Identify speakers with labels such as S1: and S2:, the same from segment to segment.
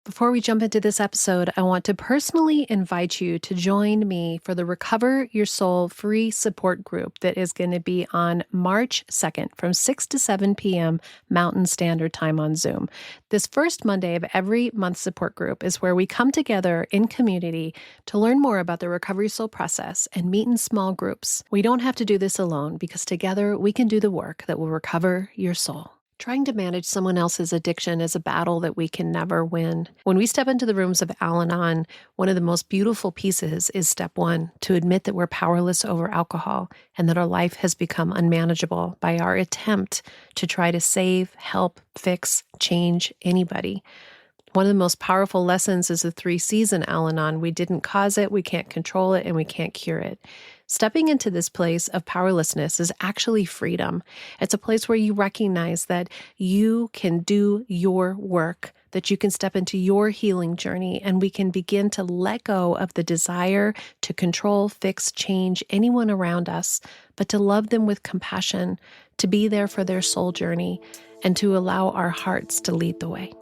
S1: Before we jump into this episode, I want to personally invite you to join me for the Recover Your Soul free support group that is going to be on March 2nd from 6 to 7 p.m. Mountain Standard Time on Zoom. This first Monday of every month support group is where we come together in community to learn more about the Recover Your Soul process and meet in small groups. We don't have to do this alone because together we can do the work that will recover your soul. Trying to manage someone else's addiction is a battle that we can never win. When we step into the rooms of Al-Anon, one of the most beautiful pieces is step one, to admit that we're powerless over alcohol and that our life has become unmanageable by our attempt to try to save, help, fix, change anybody. One of the most powerful lessons is the 3 C's in Al-Anon. We didn't cause it, we can't control it, and we can't cure it. Stepping into this place of powerlessness is actually freedom. It's a place where you recognize that you can do your work, that you can step into your healing journey, and we can begin to let go of the desire to control, fix, change anyone around us, but to love them with compassion, to be there for their soul journey, and to allow our hearts to lead the way.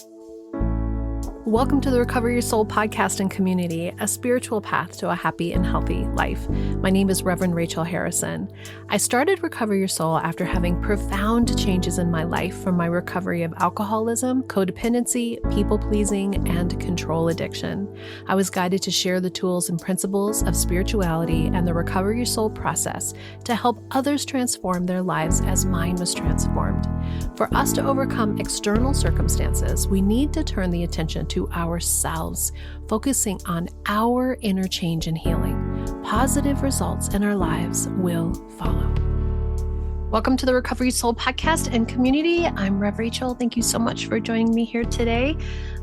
S1: Welcome to the Recover Your Soul podcast and community, a spiritual path to a happy and healthy life. My name is Reverend Rachel Harrison. I started Recover Your Soul after having profound changes in my life from my recovery of alcoholism, codependency, people-pleasing, and control addiction. I was guided to share the tools and principles of spirituality and the Recover Your Soul process to help others transform their lives as mine was transformed. For us to overcome external circumstances, we need to turn the attention to ourselves, focusing on our inner change and healing. Positive results in our lives will follow. Welcome to the Recover Your Soul podcast and community. I'm Rev Rachel. Thank you so much for joining me here today.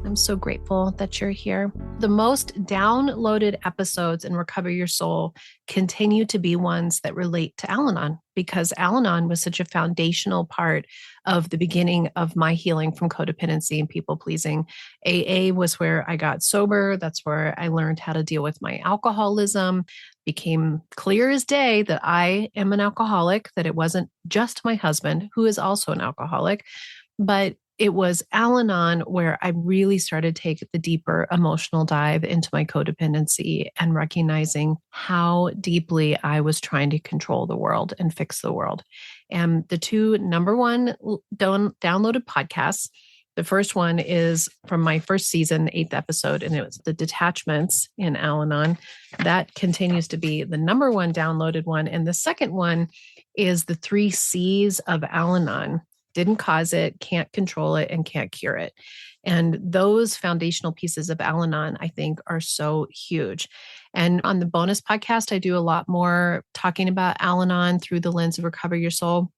S1: I'm so grateful that you're here. The most downloaded episodes in Recover Your Soul continue to be ones that relate to Al-Anon, because Al-Anon was such a foundational part of the beginning of my healing from codependency and people-pleasing. AA was where I got sober. That's where I learned how to deal with my alcoholism. Became clear as day that I am an alcoholic, that it wasn't just my husband, who is also an alcoholic, but it was Al-Anon where I really started to take the deeper emotional dive into my codependency and recognizing how deeply I was trying to control the world and fix the world. And the 2 number 1 downloaded podcasts, the first one is from my first season, 8th episode, and it was the detachments in Al-Anon. That continues to be the number 1 downloaded one. And the second one is the 3 C's of Al-Anon. Didn't cause it, can't control it, and can't cure it. And those foundational pieces of Al-Anon, I think, are so huge. And on the bonus podcast, I do a lot more talking about Al-Anon through the lens of Recover Your Soul.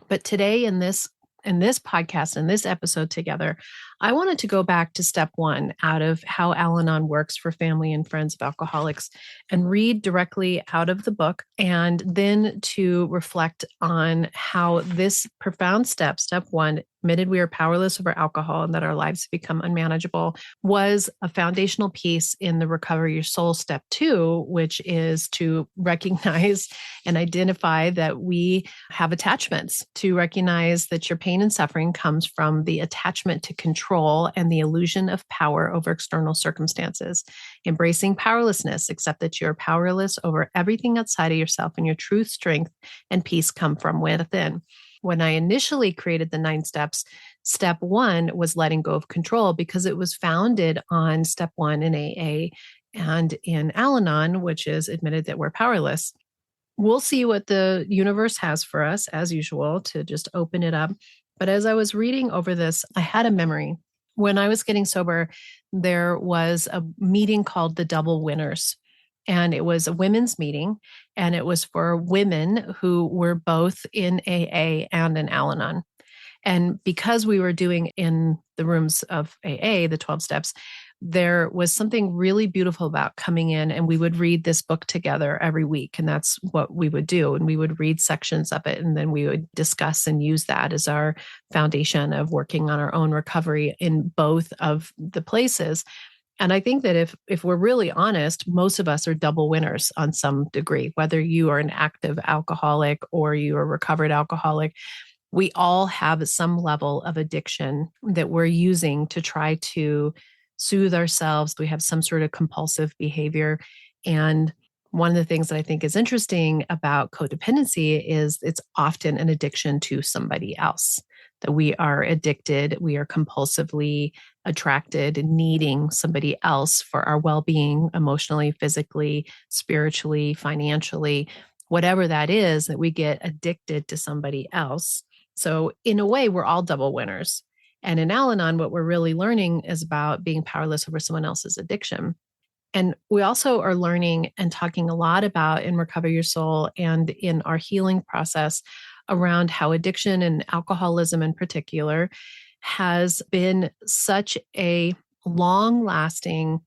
S1: But today in this podcast, in this episode together, I wanted to go back to step 1 out of how Al-Anon works for family and friends of alcoholics and read directly out of the book, and then to reflect on how this profound step 1, admitted we are powerless over alcohol and that our lives have become unmanageable, was a foundational piece in the Recover Your Soul step 2, which is to recognize and identify that we have attachments, to recognize that your pain and suffering comes from the attachment to control and the illusion of power over external circumstances. Embracing powerlessness, accept that you're powerless over everything outside of yourself, and your truth, strength, and peace come from within. When I initially created the 9 steps, step 1 was letting go of control, because it was founded on step 1 in AA and in Al-Anon, which is admitted that we're powerless. We'll see what the universe has for us, as usual, to just open it up. But as I was reading over this, I had a memory. When I was getting sober, there was a meeting called the Double Winners. And it was a women's meeting, and it was for women who were both in AA and in Al-Anon. And because we were doing in the rooms of AA, the 12 steps, there was something really beautiful about coming in, and we would read this book together every week. And that's what we would do. And we would read sections of it, and then we would discuss and use that as our foundation of working on our own recovery in both of the places. And I think that if we're really honest, most of us are double winners on some degree, whether you are an active alcoholic or you are a recovered alcoholic. We all have some level of addiction that we're using to try to soothe ourselves. We have some sort of compulsive behavior. And one of the things that I think is interesting about codependency is it's often an addiction to somebody else, that we are addicted, we are compulsively attracted, needing somebody else for our well-being, emotionally, physically, spiritually, financially, whatever that is, that we get addicted to somebody else. So in a way, we're all double winners. And in Al-Anon, what we're really learning is about being powerless over someone else's addiction. And we also are learning and talking a lot about in Recover Your Soul and in our healing process around how addiction and alcoholism in particular has been such a long lasting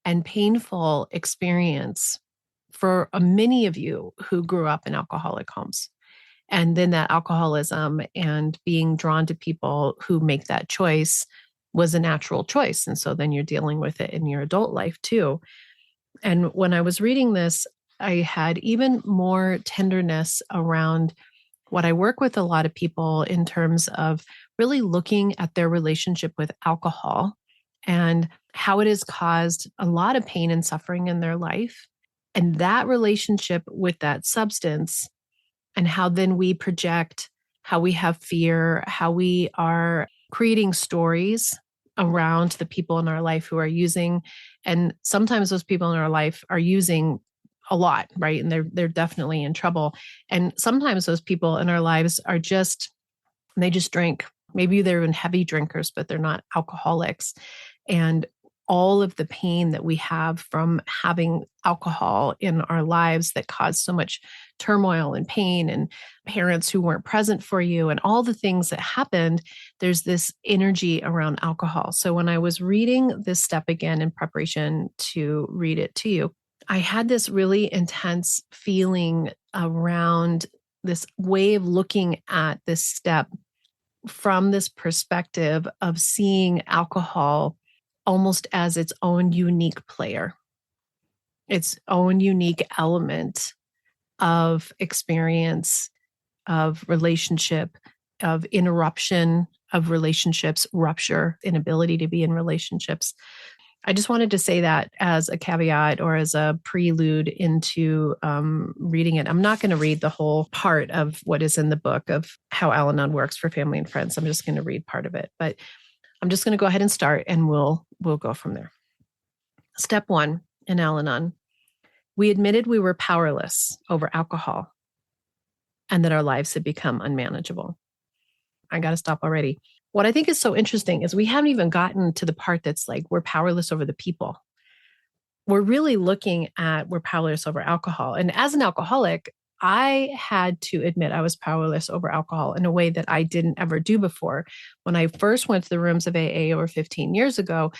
S1: and painful experience for many of you who grew up in alcoholic homes. And then that alcoholism and being drawn to people who make that choice was a natural choice. And so then you're dealing with it in your adult life too. And when I was reading this, I had even more tenderness around what I work with a lot of people in terms of really looking at their relationship with alcohol and how it has caused a lot of pain and suffering in their life. And that relationship with that substance, and how then we project how we have fear, how we are creating stories around the people in our life who are using. And sometimes those people in our life are using a lot, right? And they're definitely in trouble. And sometimes those people in our lives are they just drink. Maybe they're even heavy drinkers, but they're not alcoholics. And all of the pain that we have from having alcohol in our lives that caused so much turmoil and pain, and parents who weren't present for you, and all the things that happened, there's this energy around alcohol. So when I was reading this step again in preparation to read it to you, I had this really intense feeling around this way of looking at this step from this perspective of seeing alcohol almost as its own unique player, its own unique element of experience, of relationship, of interruption of relationships, rupture, inability to be in relationships. I just wanted to say that as a caveat or as a prelude into reading it. I'm not going to read the whole part of what is in the book of how Al-Anon works for family and friends. I'm just going to read part of it, but I'm just going to go ahead and start, and we'll go from there. Step 1 in Al-Anon: we admitted we were powerless over alcohol and that our lives had become unmanageable. I got to stop already. What I think is so interesting is we haven't even gotten to the part that's like we're powerless over the people. We're really looking at we're powerless over alcohol. And as an alcoholic, I had to admit I was powerless over alcohol in a way that I didn't ever do before. When I first went to the rooms of AA over 15 years ago,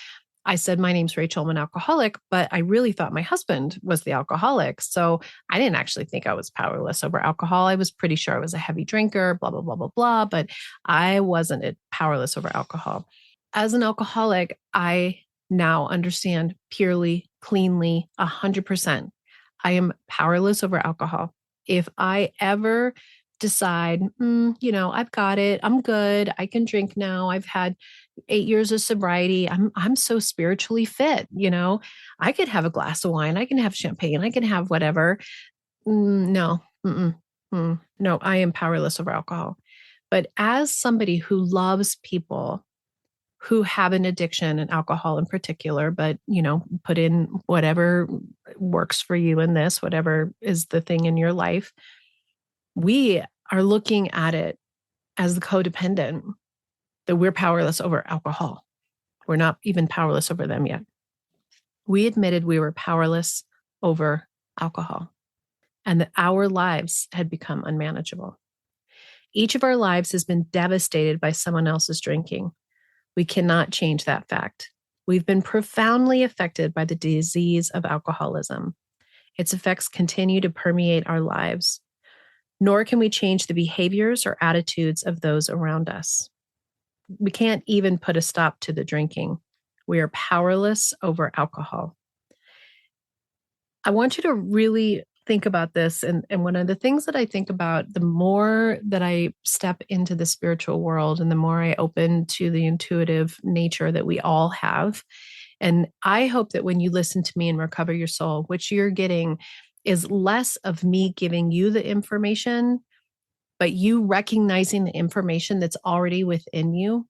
S1: I said, my name's Rachel, I'm an alcoholic, but I really thought my husband was the alcoholic. So I didn't actually think I was powerless over alcohol. I was pretty sure I was a heavy drinker, blah, blah, blah, blah, blah, but I wasn't powerless over alcohol. As an alcoholic, I now understand purely, cleanly, 100%. I am powerless over alcohol. If I ever decide, I've got it, I'm good, I can drink now, I've had 8 years of sobriety, I'm so spiritually fit, I could have a glass of wine, I can have champagne, I can have whatever. No, no, I am powerless over alcohol. But as somebody who loves people who have an addiction, and alcohol in particular, but, put in whatever works for you in this, whatever is the thing in your life, we are looking at it as the codependent, that we're powerless over alcohol. We're not even powerless over them yet. We admitted we were powerless over alcohol and that our lives had become unmanageable. Each of our lives has been devastated by someone else's drinking. We cannot change that fact. We've been profoundly affected by the disease of alcoholism. Its effects continue to permeate our lives, nor can we change the behaviors or attitudes of those around us. We can't even put a stop to the drinking. We are powerless over alcohol. I want you to really think about this. And one of the things that I think about, the more that I step into the spiritual world and the more I open to the intuitive nature that we all have, And I hope that when you listen to me and recover your soul, what you're getting is less of me giving you the information, but you recognizing the information that's already within you,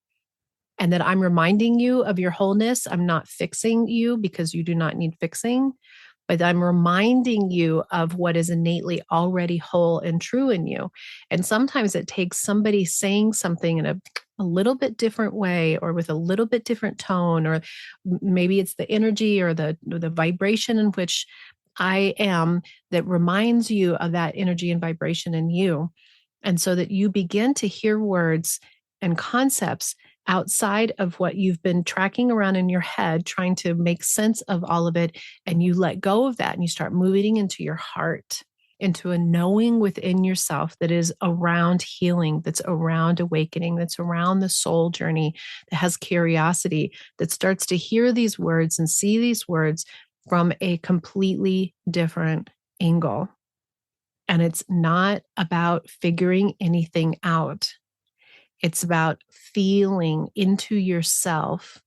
S1: and that I'm reminding you of your wholeness. I'm not fixing you because you do not need fixing, but I'm reminding you of what is innately already whole and true in you. And sometimes it takes somebody saying something in a little bit different way, or with a little bit different tone, or maybe it's the energy or the vibration in which I am that reminds you of that energy and vibration in you. And so that you begin to hear words and concepts outside of what you've been tracking around in your head, trying to make sense of all of it. And you let go of that and you start moving into your heart, into a knowing within yourself that is around healing, that's around awakening, that's around the soul journey, that has curiosity, that starts to hear these words and see these words from a completely different angle. And it's not about figuring anything out. It's about feeling into yourself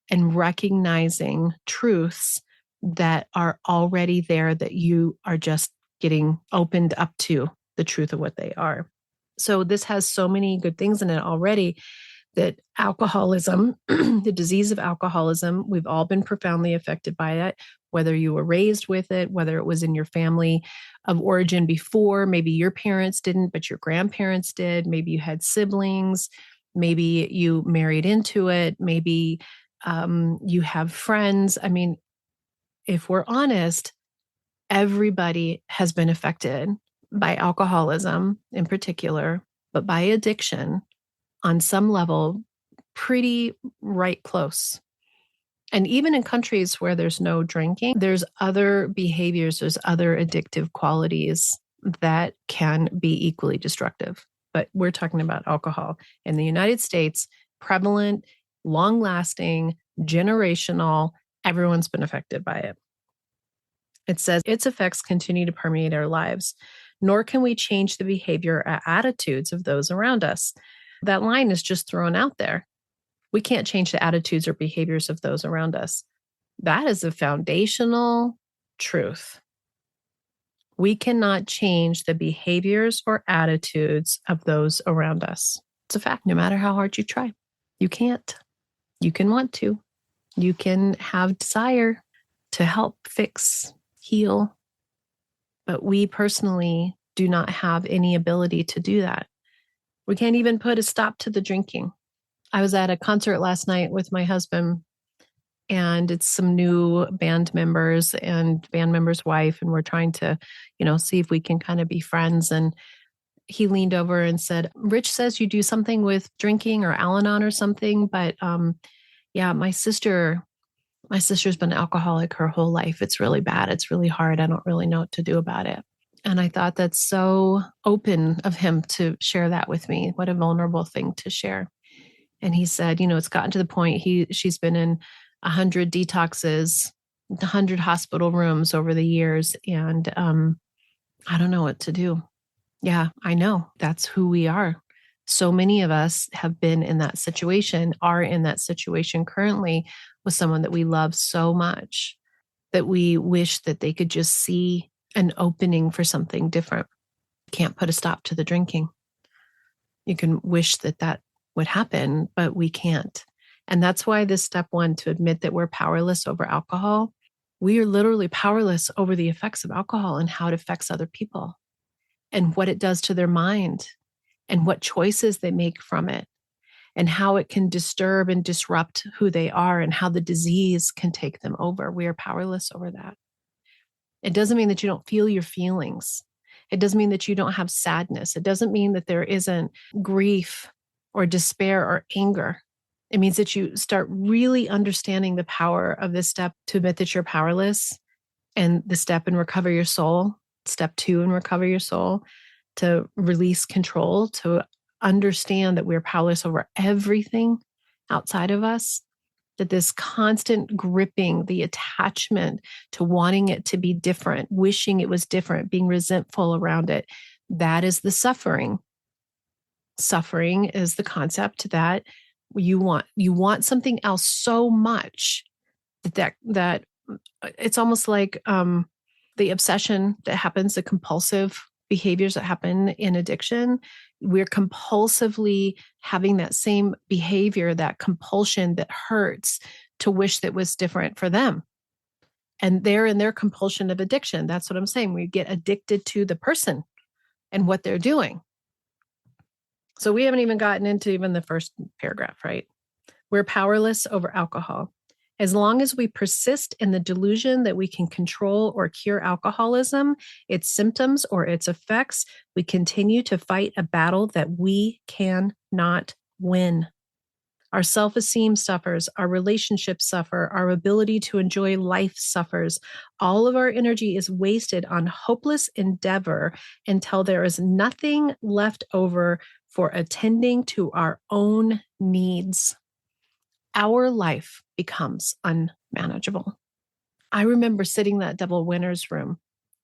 S1: and recognizing truths that are already there, that you are just getting opened up to the truth of what they are. So this has so many good things in it already, that alcoholism, the disease of alcoholism, we've all been profoundly affected by it, whether you were raised with it, whether it was in your family of origin before, maybe your parents didn't, but your grandparents did, maybe you had siblings, maybe you married into it, maybe you have friends. I mean, if we're honest, everybody has been affected by alcoholism in particular, but by addiction on some level, pretty right close. And even in countries where there's no drinking, there's other behaviors, there's other addictive qualities that can be equally destructive. But we're talking about alcohol. In the United States, prevalent, long lasting, generational, everyone's been affected by it. It says its effects continue to permeate our lives, nor can we change the behavior or attitudes of those around us. That line is just thrown out there. We can't change the attitudes or behaviors of those around us. That is a foundational truth. We cannot change the behaviors or attitudes of those around us. It's a fact, no matter how hard you try. You can't. You can want to. You can have desire to help, fix, heal. But we personally do not have any ability to do that. We can't even put a stop to the drinking. I was at a concert last night with my husband, and it's some new band members and band member's wife, and we're trying to, see if we can kind of be friends. And he leaned over and said, "Rich says you do something with drinking or Al-Anon or something, but yeah, my sister's been an alcoholic her whole life. It's really bad. It's really hard. I don't really know what to do about it." And I thought that's so open of him to share that with me. What a vulnerable thing to share. And he said, it's gotten to the point she's been in 100 detoxes, 100 hospital rooms over the years. And I don't know what to do. Yeah, I know. That's who we are. So many of us have been in that situation, are in that situation currently with someone that we love so much that we wish that they could just see an opening for something different. Can't put a stop to the drinking. You can wish that would happen, but we can't. And that's why this step one, to admit that we're powerless over alcohol, we are literally powerless over the effects of alcohol and how it affects other people and what it does to their mind and what choices they make from it and how it can disturb and disrupt who they are and how the disease can take them over. We are powerless over that. It doesn't mean that you don't feel your feelings. It doesn't mean that you don't have sadness. It doesn't mean that there isn't grief or despair or anger. It means that you start really understanding the power of this step to admit that you're powerless, and the step in recover your soul, step 2 in recover your soul, to release control, to understand that we're powerless over everything outside of us, that this constant gripping, the attachment to wanting it to be different, wishing it was different, being resentful around it, that is the suffering. Suffering is the concept that you want something else so much that it's almost like the obsession that happens, the compulsive behaviors that happen in addiction. We're compulsively having that same behavior, that compulsion that hurts to wish that was different for them. And they're in their compulsion of addiction. That's what I'm saying. We get addicted to the person and what they're doing. So we haven't even gotten into even the first paragraph, right? We're powerless over alcohol. As long as we persist in the delusion that we can control or cure alcoholism, its symptoms, or its effects, we continue to fight a battle that we cannot win. Our self-esteem suffers, our relationships suffer, our ability to enjoy life suffers. All of our energy is wasted on hopeless endeavor until there is nothing left over for attending to our own needs. Our life becomes unmanageable. I remember sitting in that double winners room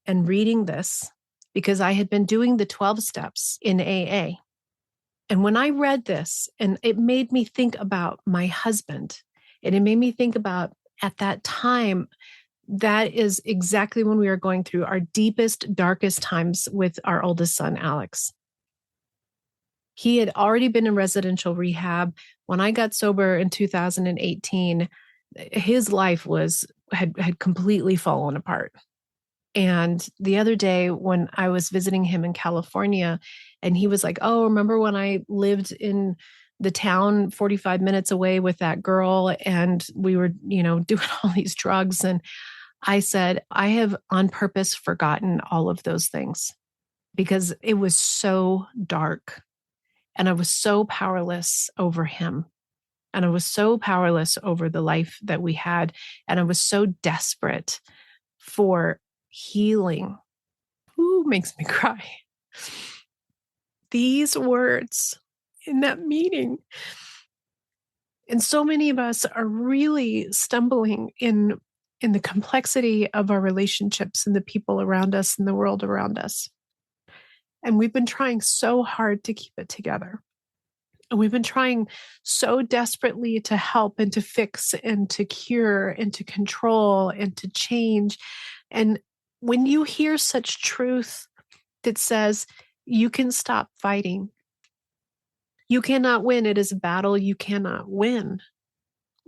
S1: and reading this because I had been doing the 12 steps in AA. And when I read this, and it made me think about my husband, and it made me think about at that time, that is exactly when we were going through our deepest, darkest times with our oldest son, Alex. He had already been in residential rehab. When I got sober in 2018, his life had completely fallen apart. And the other day when I was visiting him in California, and he was like, "Oh, remember when I lived in the town 45 minutes away with that girl and we were, doing all these drugs?" And I said, "I have on purpose forgotten all of those things because it was so dark and I was so powerless over him. And I was so powerless over the life that we had. And I was so desperate for healing." Ooh, makes me cry. These words in that meeting. And so many of us are really stumbling in the complexity of our relationships and the people around us and the world around us. And we've been trying so hard to keep it together. And we've been trying so desperately to help and to fix and to cure and to control and to change. And when you hear such truth that says, you can stop fighting, you cannot win, it is a battle you cannot win.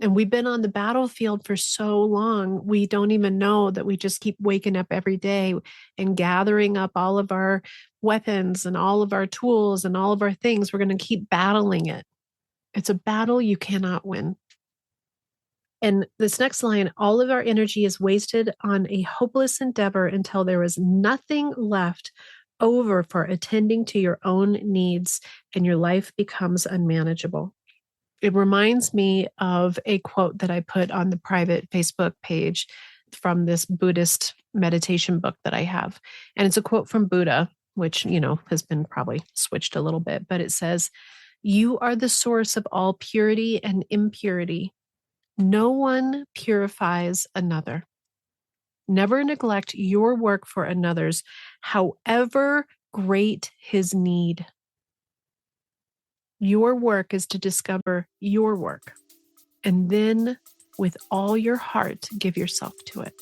S1: And we've been on the battlefield for so long, we don't even know that we just keep waking up every day and gathering up all of our weapons and all of our tools and all of our things. We're going to keep battling it. It's a battle you cannot win. And this next line, all of our energy is wasted on a hopeless endeavor until there is nothing left over for attending to your own needs and your life becomes unmanageable. It reminds me of a quote that I put on the private Facebook page from this Buddhist meditation book that I have. And it's a quote from Buddha, which, has been probably switched a little bit, but it says, "You are the source of all purity and impurity. No one purifies another. Never neglect your work for another's, however great his need. Your work is to discover your work, and then with all your heart, give yourself to it."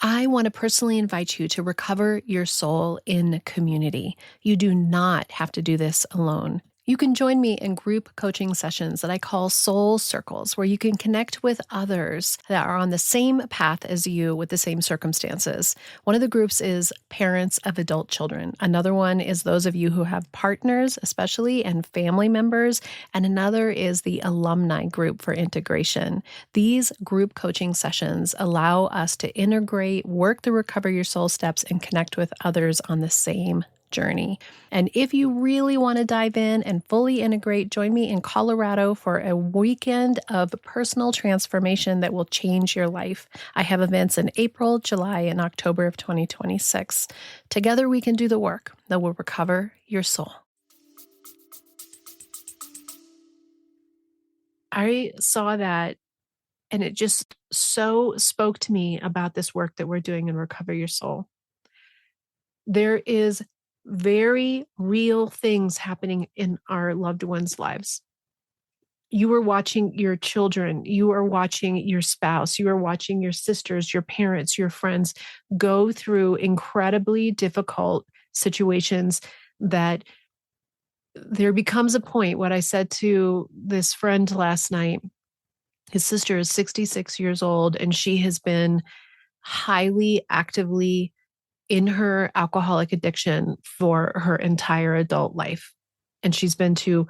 S1: I want to personally invite you to recover your soul in community. You do not have to do this alone. You can join me in group coaching sessions that I call soul circles, where you can connect with others that are on the same path as you with the same circumstances. One of the groups is parents of adult children. Another one is those of you who have partners, especially, and family members. And another is the alumni group for integration. These group coaching sessions allow us to integrate, work the Recover Your Soul steps, and connect with others on the same journey. And if you really want to dive in and fully integrate, join me in Colorado for a weekend of personal transformation that will change your life. I have events in April, July, and October of 2026. Together we can do the work that will recover your soul. I saw that and it just so spoke to me about this work that we're doing in Recover Your Soul. There is very real things happening in our loved ones' lives. You are watching your children, you are watching your spouse, you are watching your sisters, your parents, your friends go through incredibly difficult situations that there becomes a point. What I said to this friend last night, his sister is 66 years old, and she has been highly actively in her alcoholic addiction for her entire adult life. And she's been to,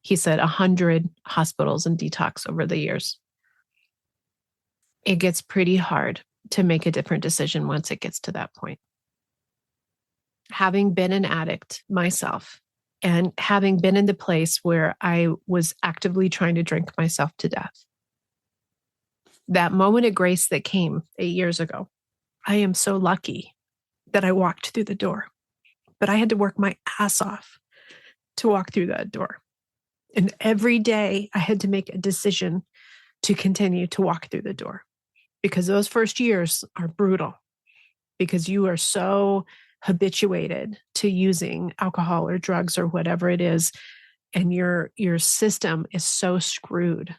S1: he said, 100 hospitals and detox over the years. It gets pretty hard to make a different decision once it gets to that point. Having been an addict myself and having been in the place where I was actively trying to drink myself to death, that moment of grace that came 8 years ago, I am so lucky that I walked through the door, but I had to work my ass off to walk through that door. And every day I had to make a decision to continue to walk through the door, because those first years are brutal, because you are so habituated to using alcohol or drugs or whatever it is, and your system is so screwed.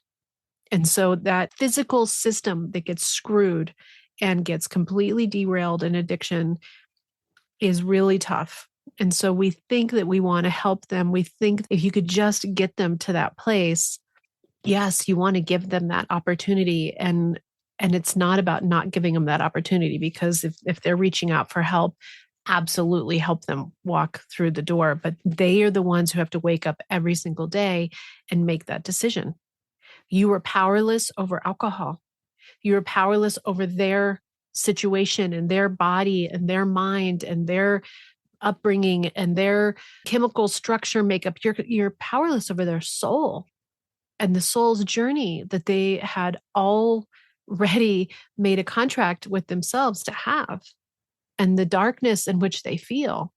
S1: And so that physical system that gets screwed and gets completely derailed in addiction is really tough. And so we think that we want to help them. We think if you could just get them to that place, yes, you want to give them that opportunity. And it's not about not giving them that opportunity, because if they're reaching out for help, absolutely help them walk through the door. But they are the ones who have to wake up every single day and make that decision. You are powerless over alcohol. You are powerless over their situation and their body and their mind and their upbringing and their chemical structure makeup. You're powerless over their soul and the soul's journey that they had already made a contract with themselves to have, and the darkness in which they feel.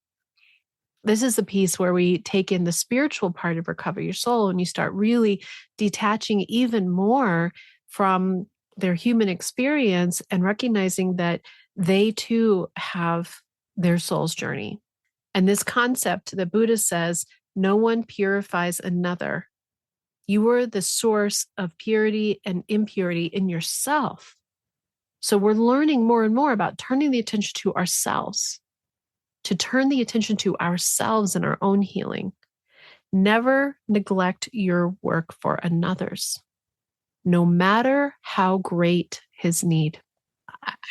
S1: This is the piece where we take in the spiritual part of Recover Your Soul, and you start really detaching even more from their human experience and recognizing that they too have their soul's journey. And this concept that Buddha says, no one purifies another. You are the source of purity and impurity in yourself. So we're learning more and more about turning the attention to ourselves, to turn the attention to ourselves and our own healing. Never neglect your work for another's, no matter how great his need.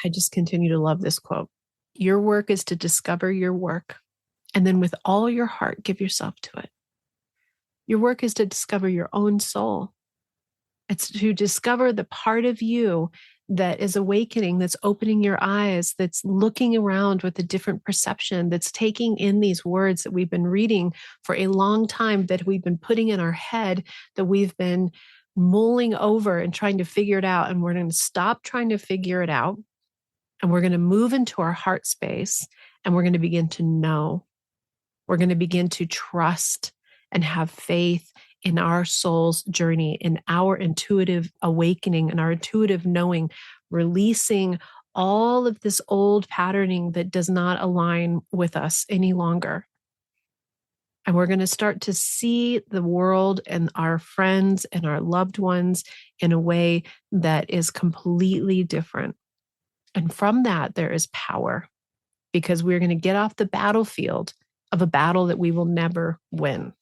S1: I just continue to love this quote. Your work is to discover your work, and then with all your heart, give yourself to it. Your work is to discover your own soul. It's to discover the part of you that is awakening, that's opening your eyes, that's looking around with a different perception, that's taking in these words that we've been reading for a long time, that we've been putting in our head, that we've been mulling over and trying to figure it out. And we're going to stop trying to figure it out. And we're going to move into our heart space, and we're going to begin to know. We're going to begin to trust and have faith in our soul's journey, in our intuitive awakening and our intuitive knowing, releasing all of this old patterning that does not align with us any longer. And we're going to start to see the world and our friends and our loved ones in a way that is completely different. And from that, there is power, because we're going to get off the battlefield of a battle that we will never win.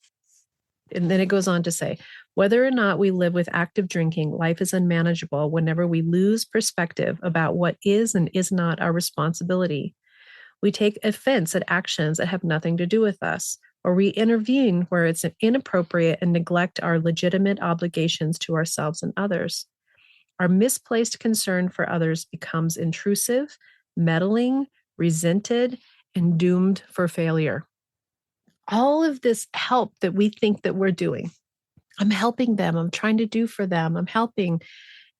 S1: And then it goes on to say, whether or not we live with active drinking, life is unmanageable whenever we lose perspective about what is and is not our responsibility. We take offense at actions that have nothing to do with us, or we intervene where it's inappropriate and neglect our legitimate obligations to ourselves and others. Our misplaced concern for others becomes intrusive, meddling, resented, and doomed for failure. All of this help that we think that we're doing, I'm helping them, I'm trying to do for them, I'm helping,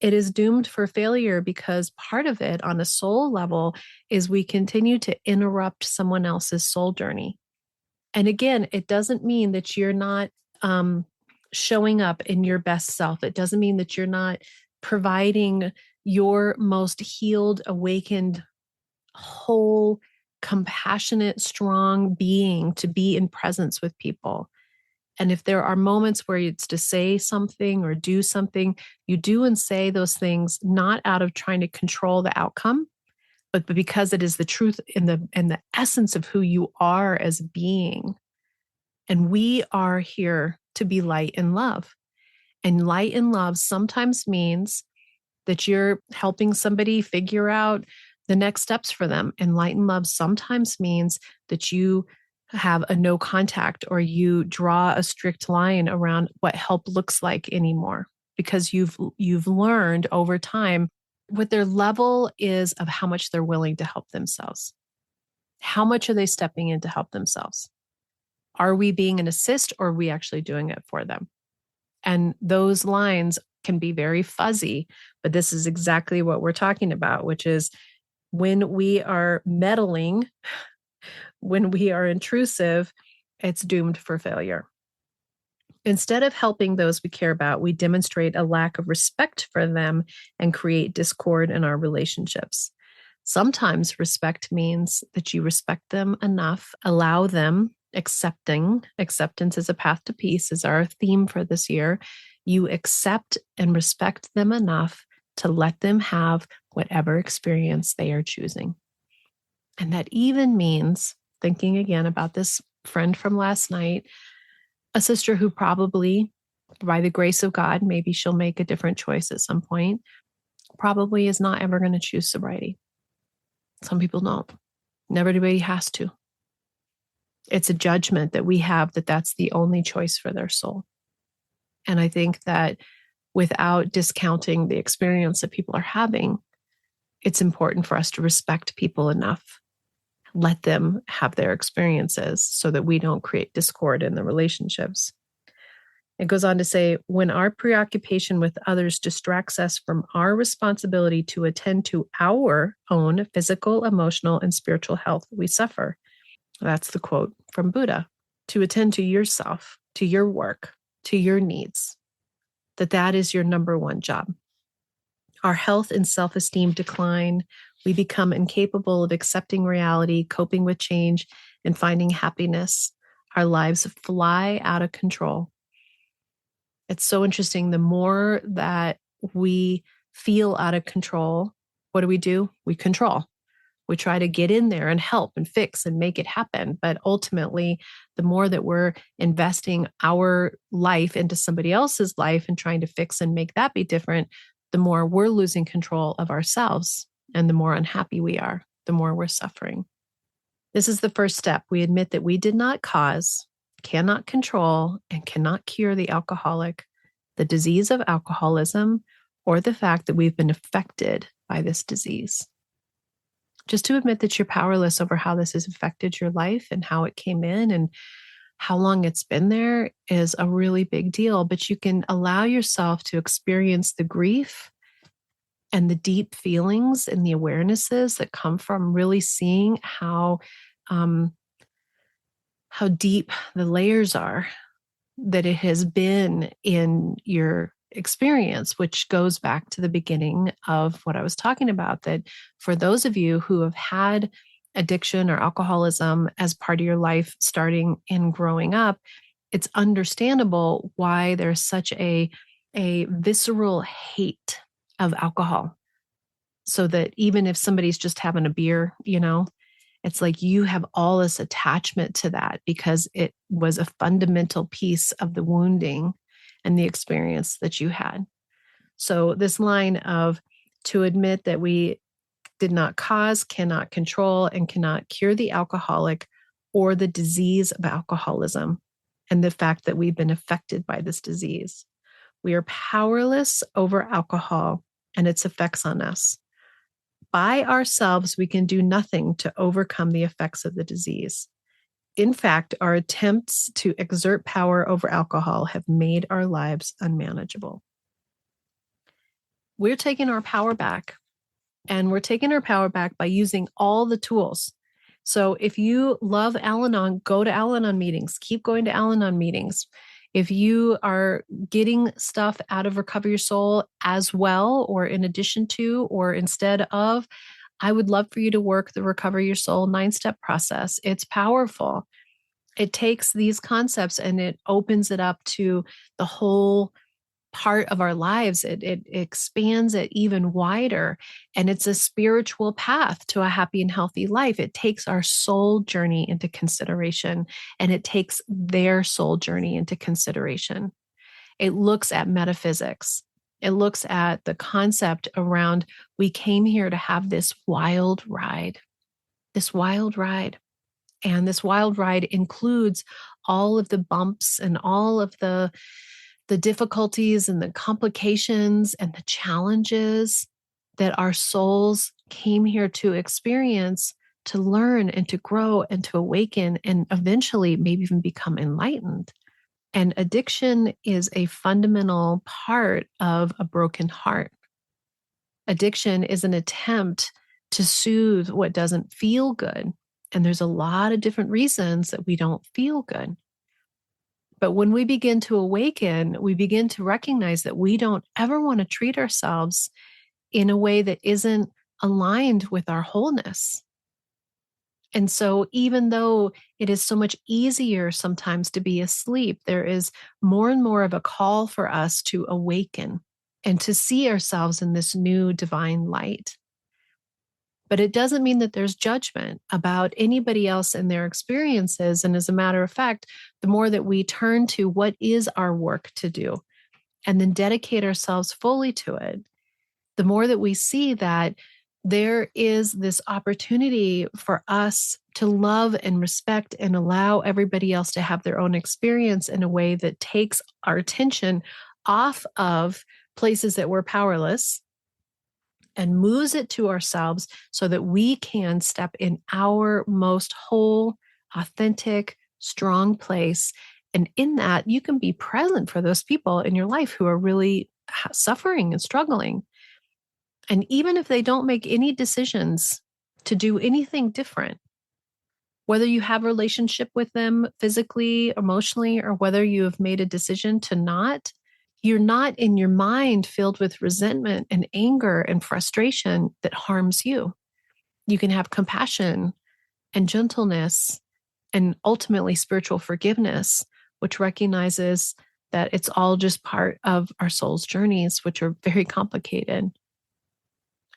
S1: it is doomed for failure, because part of it on a soul level is we continue to interrupt someone else's soul journey. And again, it doesn't mean that you're not showing up in your best self. It doesn't mean that you're not providing your most healed, awakened, whole compassionate, strong being to be in presence with people. And if there are moments where it's to say something or do something, you do and say those things not out of trying to control the outcome, but because it is the truth and the essence of who you are as a being. And we are here to be light and love. And light and love sometimes means that you're helping somebody figure out the next steps for them. And light and love sometimes means that you have a no contact or you draw a strict line around what help looks like anymore, because you've learned over time what their level is of how much they're willing to help themselves. How much are they stepping in to help themselves? Are we being an assist, or are we actually doing it for them? And those lines can be very fuzzy, but this is exactly what we're talking about, which is when we are meddling, when we are intrusive, it's doomed for failure. Instead of helping those we care about, we demonstrate a lack of respect for them and create discord in our relationships. Sometimes respect means that you respect them enough, allow them, acceptance is a path to peace is our theme for this year. You accept and respect them enough to let them have whatever experience they are choosing. And that even means, thinking again about this friend from last night, a sister who probably, by the grace of God, maybe she'll make a different choice at some point, probably is not ever going to choose sobriety. Some people don't. Never everybody has to. It's a judgment that we have that that's the only choice for their soul. And I think that without discounting the experience that people are having, it's important for us to respect people enough, let them have their experiences so that we don't create discord in the relationships. It goes on to say, when our preoccupation with others distracts us from our responsibility to attend to our own physical, emotional, and spiritual health, we suffer. That's the quote from Buddha. To attend to yourself, to your work, to your needs, that is your number one job. Our health and self-esteem decline. We become incapable of accepting reality, coping with change, and finding happiness. Our lives fly out of control. It's so interesting. The more that we feel out of control, what do? We control. We try to get in there and help and fix and make it happen. But ultimately, the more that we're investing our life into somebody else's life and trying to fix and make that be different, the more we're losing control of ourselves. And the more unhappy we are, the more we're suffering. This is the first step. We admit that we did not cause, cannot control, and cannot cure the alcoholic, the disease of alcoholism, or the fact that we've been affected by this disease. Just to admit that you're powerless over how this has affected your life and how it came in and how long it's been there is a really big deal. But you can allow yourself to experience the grief and the deep feelings and the awarenesses that come from really seeing how deep the layers are that it has been in your experience, which goes back to the beginning of what I was talking about, that for those of you who have had addiction or alcoholism as part of your life starting in growing up, it's understandable why there's such a visceral hate of alcohol. So that even if somebody's just having a beer, it's like you have all this attachment to that because it was a fundamental piece of the wounding and the experience that you had. So this line of to admit that we did not cause, cannot control, and cannot cure the alcoholic or the disease of alcoholism, and the fact that we've been affected by this disease. We are powerless over alcohol and its effects on us. By ourselves, we can do nothing to overcome the effects of the disease. In fact, our attempts to exert power over alcohol have made our lives unmanageable. We're taking our power back, and we're taking our power back by using all the tools. So if you love Al-Anon, go to Al-Anon meetings, keep going to Al-Anon meetings. If you are getting stuff out of Recover Your Soul as well, or in addition to, or instead of, I would love for you to work the Recover Your Soul 9-step process. It's powerful. It takes these concepts and it opens it up to the whole part of our lives. It expands it even wider. And it's a spiritual path to a happy and healthy life. It takes our soul journey into consideration, and it takes their soul journey into consideration. It looks at metaphysics. It looks at the concept around we came here to have this wild ride, this wild ride. And this wild ride includes all of the bumps and all of the difficulties and the complications and the challenges that our souls came here to experience, to learn and to grow and to awaken and eventually maybe even become enlightened. And addiction is a fundamental part of a broken heart. Addiction is an attempt to soothe what doesn't feel good. And there's a lot of different reasons that we don't feel good. But when we begin to awaken, we begin to recognize that we don't ever want to treat ourselves in a way that isn't aligned with our wholeness. And so even though it is so much easier sometimes to be asleep, there is more and more of a call for us to awaken and to see ourselves in this new divine light. But it doesn't mean that there's judgment about anybody else and their experiences. And as a matter of fact, the more that we turn to what is our work to do and then dedicate ourselves fully to it, the more that we see that there is this opportunity for us to love and respect and allow everybody else to have their own experience in a way that takes our attention off of places that we're powerless and moves it to ourselves so that we can step in our most whole, authentic, strong place. And in that, you can be present for those people in your life who are really suffering and struggling. And even if they don't make any decisions to do anything different, whether you have a relationship with them physically, emotionally, or whether you have made a decision to not, you're not in your mind filled with resentment and anger and frustration that harms you. You can have compassion and gentleness and ultimately spiritual forgiveness, which recognizes that it's all just part of our soul's journeys, which are very complicated.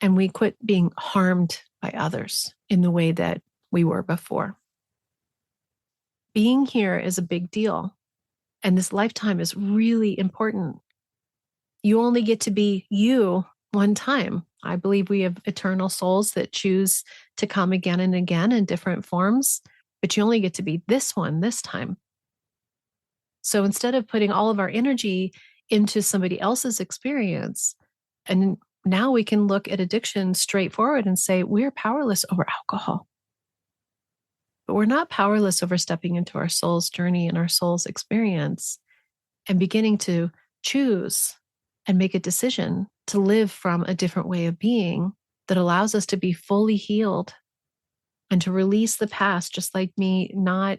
S1: And we quit being harmed by others in the way that we were before. Being here is a big deal. And this lifetime is really important. You only get to be you one time. I believe we have eternal souls that choose to come again and again in different forms, but you only get to be this one this time. So instead of putting all of our energy into somebody else's experience, and now we can look at addiction straightforward and say, we're powerless over alcohol. But we're not powerless over stepping into our soul's journey and our soul's experience and beginning to choose and make a decision to live from a different way of being that allows us to be fully healed and to release the past, just like me not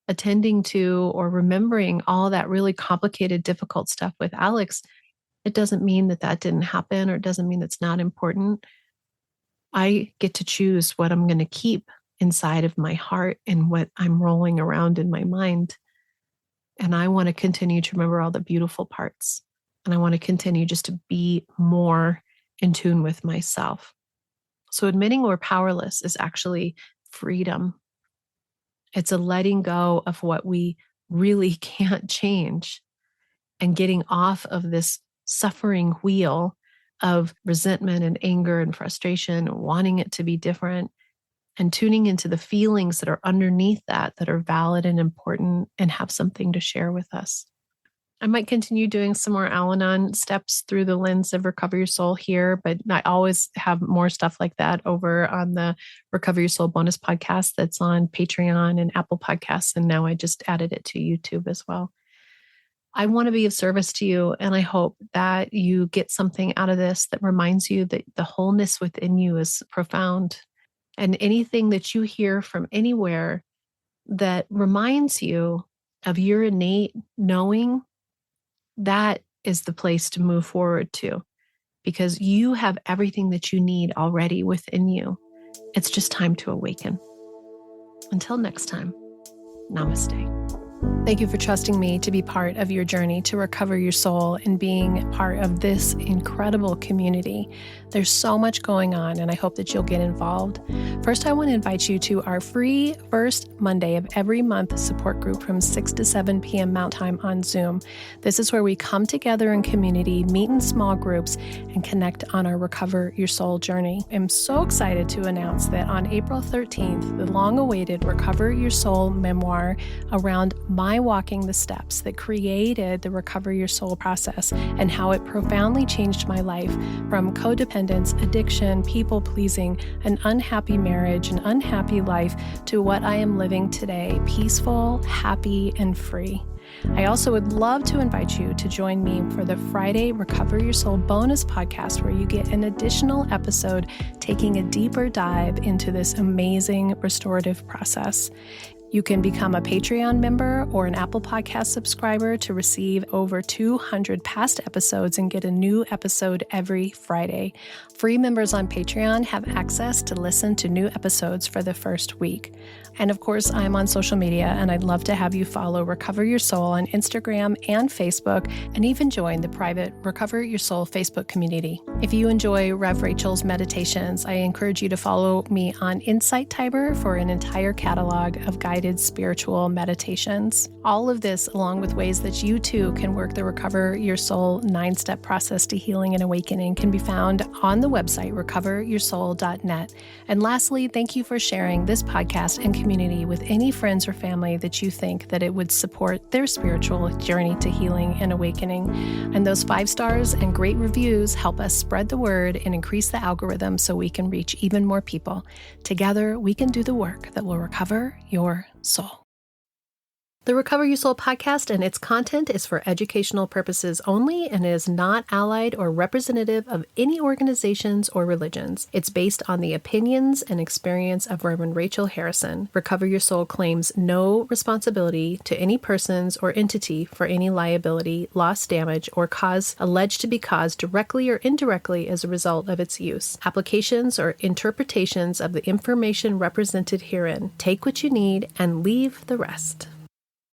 S1: attending to or remembering all that really complicated, difficult stuff with Alex. It doesn't mean that that didn't happen, or it doesn't mean it's not important. I get to choose what I'm going to keep inside of my heart and what I'm rolling around in my mind. And I want to continue to remember all the beautiful parts. And I want to continue just to be more in tune with myself. So admitting we're powerless is actually freedom. It's a letting go of what we really can't change and getting off of this suffering wheel of resentment and anger and frustration, and wanting it to be different, and tuning into the feelings that are underneath that are valid and important and have something to share with us. I might continue doing some more Al-Anon steps through the lens of Recover Your Soul here, but I always have more stuff like that over on the Recover Your Soul bonus podcast that's on Patreon and Apple Podcasts. And now I just added it to YouTube as well. I want to be of service to you, and I hope that you get something out of this that reminds you that the wholeness within you is profound. And anything that you hear from anywhere that reminds you of your innate knowing, that is the place to move forward to, because you have everything that you need already within you. It's just time to awaken. Until next time, namaste. Thank you for trusting me to be part of your journey to recover your soul and being part of this incredible community. There's so much going on, and I hope that you'll get involved. First, I want to invite you to our free first Monday of every month support group from 6 to 7 p.m. Mountain Time on Zoom. This is where we come together in community, meet in small groups, and connect on our Recover Your Soul journey. I'm so excited to announce that on April 13th, the long-awaited Recover Your Soul memoir around my walking the steps that created the Recover Your Soul process and how it profoundly changed my life from codependence, addiction, people-pleasing, an unhappy marriage, an unhappy life to what I am living today, peaceful, happy, and free. I also would love to invite you to join me for the Friday Recover Your Soul bonus podcast, where you get an additional episode taking a deeper dive into this amazing restorative process. You can become a Patreon member or an Apple Podcast subscriber to receive over 200 past episodes and get a new episode every Friday. Free members on Patreon have access to listen to new episodes for the first week. And of course, I'm on social media, and I'd love to have you follow Recover Your Soul on Instagram and Facebook, and even join the private Recover Your Soul Facebook community. If you enjoy Rev Rachel's meditations, I encourage you to follow me on Insight Timer for an entire catalog of guided spiritual meditations. All of this, along with ways that you too can work the Recover Your Soul 9-step process to healing and awakening, can be found on the website recoveryoursoul.net. And lastly, thank you for sharing this podcast and community with any friends or family that you think that it would support their spiritual journey to healing and awakening. And those 5 stars and great reviews help us spread the word and increase the algorithm so we can reach even more people. Together, we can do the work that will recover your soul. The Recover Your Soul podcast and its content is for educational purposes only and is not allied or representative of any organizations or religions. It's based on the opinions and experience of Reverend Rachel Harrison. Recover Your Soul claims no responsibility to any persons or entity for any liability, loss, damage, or cause alleged to be caused directly or indirectly as a result of its use. Applications or interpretations of the information represented herein. Take what you need and leave the rest.